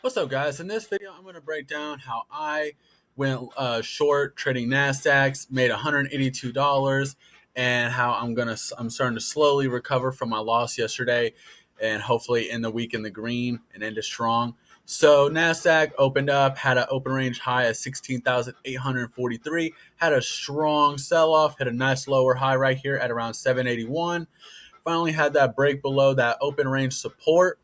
What's up, guys? In this video, I'm going to break down how I went short trading Nasdaqs, made $182, and how I'm starting to slowly recover from my loss yesterday, and hopefully end the week in the green and end it strong. So Nasdaq opened up, had an open range high at 16,843, had a strong sell-off, hit a nice lower high right here at around 781. Finally had that break below that open range support.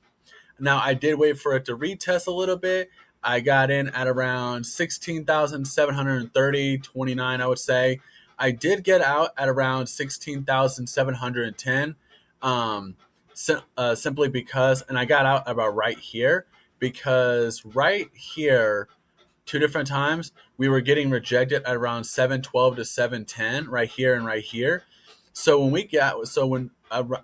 Now, I did wait for it to retest a little bit. I got in at around 16,730.29, I would say. I did get out at around 16,710, simply because, and I got out about right here because right here, two different times, we were getting rejected at around 712 to 710 right here and right here. So when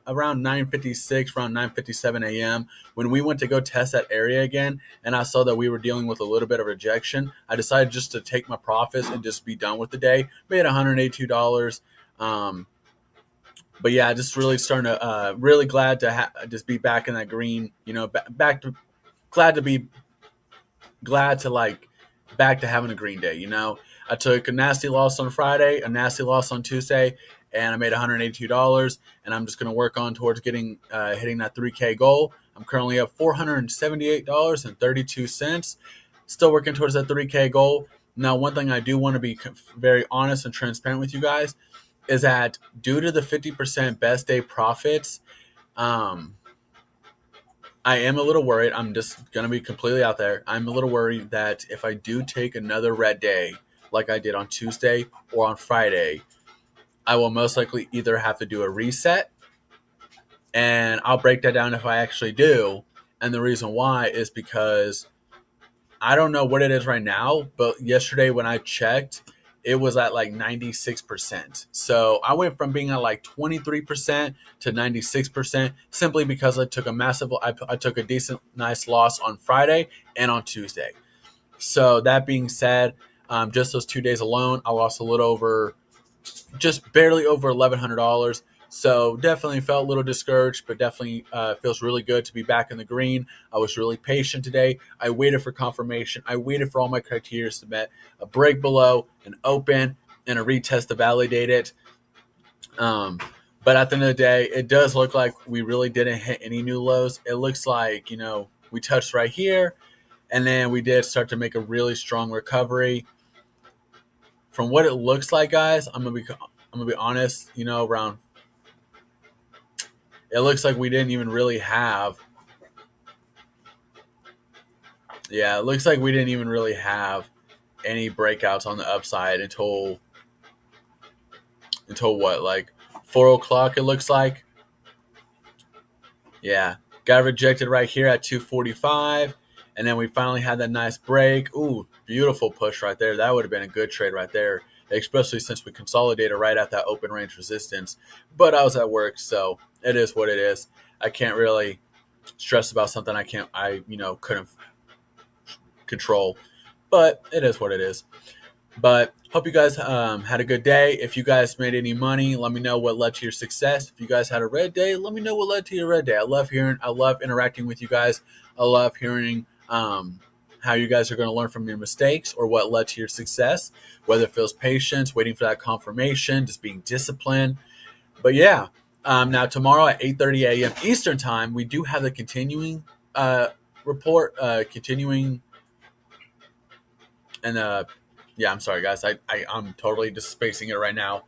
around 9:56, around 9:57 a.m., when we went to go test that area again, and I saw that we were dealing with a little bit of rejection, I decided just to take my profits and just be done with the day. Made $182. But yeah, just really starting to really glad to just be back in that green. Back to glad to be glad to like back to having a green day. I took a nasty loss on Friday, a nasty loss on Tuesday, and I made $182. And I'm just going to work on towards getting hitting that 3K goal. I'm currently up $478.32. Still working towards that 3K goal. Now, one thing I do want to be very honest and transparent with you guys is that due to the 50% best day profits, I am a little worried. I'm just going to be completely out there. I'm a little worried that if I do take another red day, like I did on Tuesday or on Friday, I will most likely either have to do a reset, and I'll break that down if I actually do. And the reason why is because I don't know what it is right now, but yesterday when I checked, it was at like 96%. So I went from being at like 23% to 96% simply because I took a decent, nice loss on Friday and on Tuesday. So that being said, just those 2 days alone, I lost a little over, just barely over $1,100. So definitely felt a little discouraged, but definitely feels really good to be back in the green. I was really patient today. I waited for confirmation. I waited for all my criteria to met: a break below, an open, and a retest to validate it. But at the end of the day, it does look like we really didn't hit any new lows. It looks like, we touched right here, and then we did start to make a really strong recovery. From what it looks like, guys, I'm gonna be honest. Around it looks like we didn't even really have. Yeah, it looks like we didn't even really have any breakouts on the upside until what, like 4 o'clock. It looks like. Yeah, got rejected right here at 245, and then we finally had that nice break. Ooh, beautiful push right there. That would have been a good trade right there, especially since we consolidated right at that open range resistance. But I was at work, so it is what it is. I can't really stress about something I couldn't control, but it is what it is. But hope you guys had a good day. If you guys made any money, let me know what led to your success. If you guys had a red day, let me know what led to your red day. I love interacting with you guys. I love hearing how you guys are going to learn from your mistakes or what led to your success, whether it feels patience, waiting for that confirmation, just being disciplined. But yeah, now tomorrow at 8:30 a.m. Eastern time, we do have the continuing report, continuing and yeah, I'm sorry, guys. I'm totally just spacing it right now.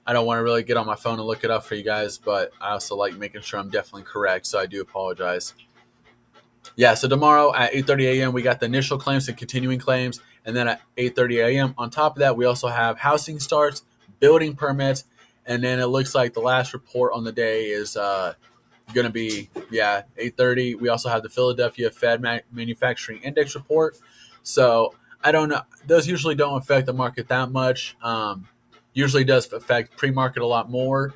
I don't want to really get on my phone and look it up for you guys, but I also like making sure I'm definitely correct, so I do apologize. Yeah, so tomorrow at 8:30 a.m. we got the initial claims and continuing claims, and then at 8:30 a.m. on top of that we also have housing starts, building permits, and then it looks like the last report on the day is going to be 8:30. We also have the Philadelphia Fed Manufacturing Index report. So I don't know. Those usually don't affect the market that much. Usually does affect pre-market a lot more.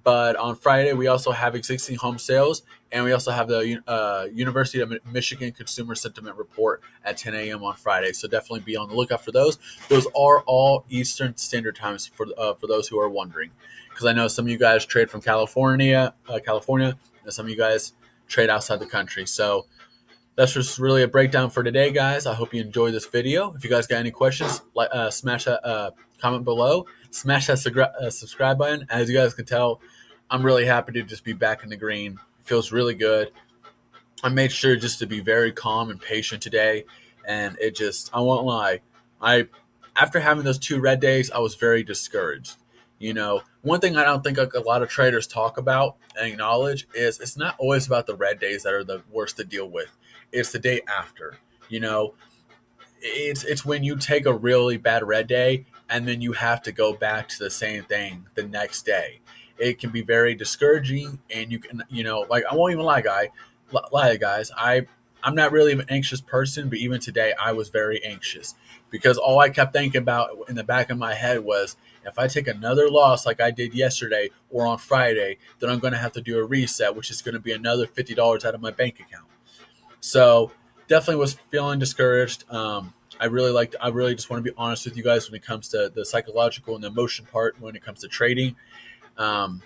But on Friday, we also have existing home sales, and we also have the University of Michigan Consumer Sentiment Report at 10 a.m. on Friday. So definitely be on the lookout for those. Those are all Eastern Standard Times for those who are wondering, because I know some of you guys trade from California, and some of you guys trade outside the country. So that's just really a breakdown for today, guys. I hope you enjoyed this video. If you guys got any questions, smash that comment below. Smash that subscribe button. As you guys can tell, I'm really happy to just be back in the green. It feels really good. I made sure just to be very calm and patient today, and it just, I won't lie, I after having those 2 red days, I was very discouraged. One thing I don't think like a lot of traders talk about and acknowledge is it's not always about the red days that are the worst to deal with. It's the day after. You know, it's when you take a really bad red day and then you have to go back to the same thing the next day. It can be very discouraging, and you can, like, I won't even lie, guys. I'm not really an anxious person, but even today I was very anxious because all I kept thinking about in the back of my head was, if I take another loss like I did yesterday or on Friday, then I'm going to have to do a reset, which is going to be another $50 out of my bank account. So definitely was feeling discouraged. I really just want to be honest with you guys when it comes to the psychological and the emotion part when it comes to trading. Um,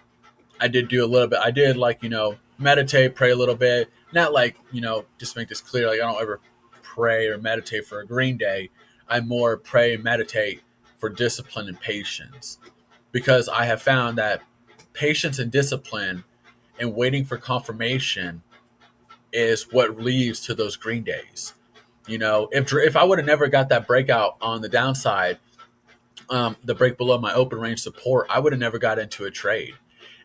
I did do a little bit. I did, like, meditate, pray a little bit. Not like, just make this clear. Like, I don't ever pray or meditate for a green day. I more pray and meditate for discipline and patience, because I have found that patience and discipline and waiting for confirmation is what leads to those green days. If I would have never got that breakout on the downside, the break below my open range support, I would have never got into a trade.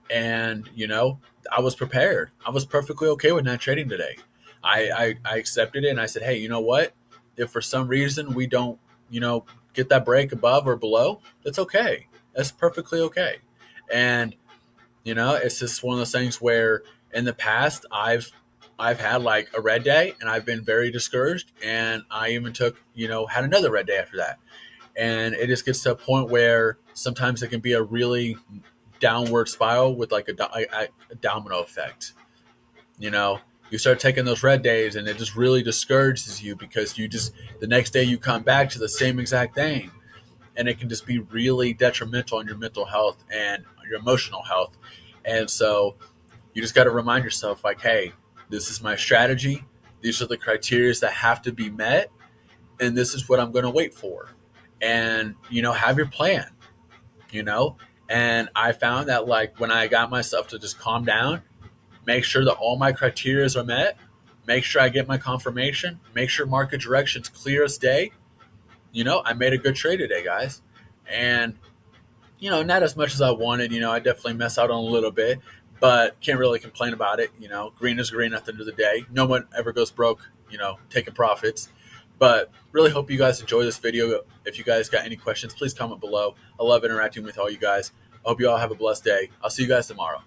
And I was prepared. I was perfectly okay with not trading today. I accepted it, and I said, hey, you know what? If for some reason we don't, get that break above or below, that's okay. That's perfectly okay. And it's just one of those things where in the past I've had like a red day and I've been very discouraged, and I even took, had another red day after that. And it just gets to a point where sometimes it can be a really downward spiral with like a domino effect. You start taking those red days and it just really discourages you, because the next day you come back to the same exact thing, and it can just be really detrimental on your mental health and your emotional health. And so you just got to remind yourself, like, hey, this is my strategy. These are the criteria that have to be met, and this is what I'm going to wait for. And have your plan. you know? And I found that, like, when I got myself to just calm down, make sure that all my criteria are met, make sure I get my confirmation, make sure market direction's clear as day, I made a good trade today, guys. And, not as much as I wanted, I definitely mess out on a little bit, but can't really complain about it. Green is green at the end of the day. No one ever goes broke, taking profits. But really hope you guys enjoy this video. If you guys got any questions, please comment below. I love interacting with all you guys. I hope you all have a blessed day. I'll see you guys tomorrow.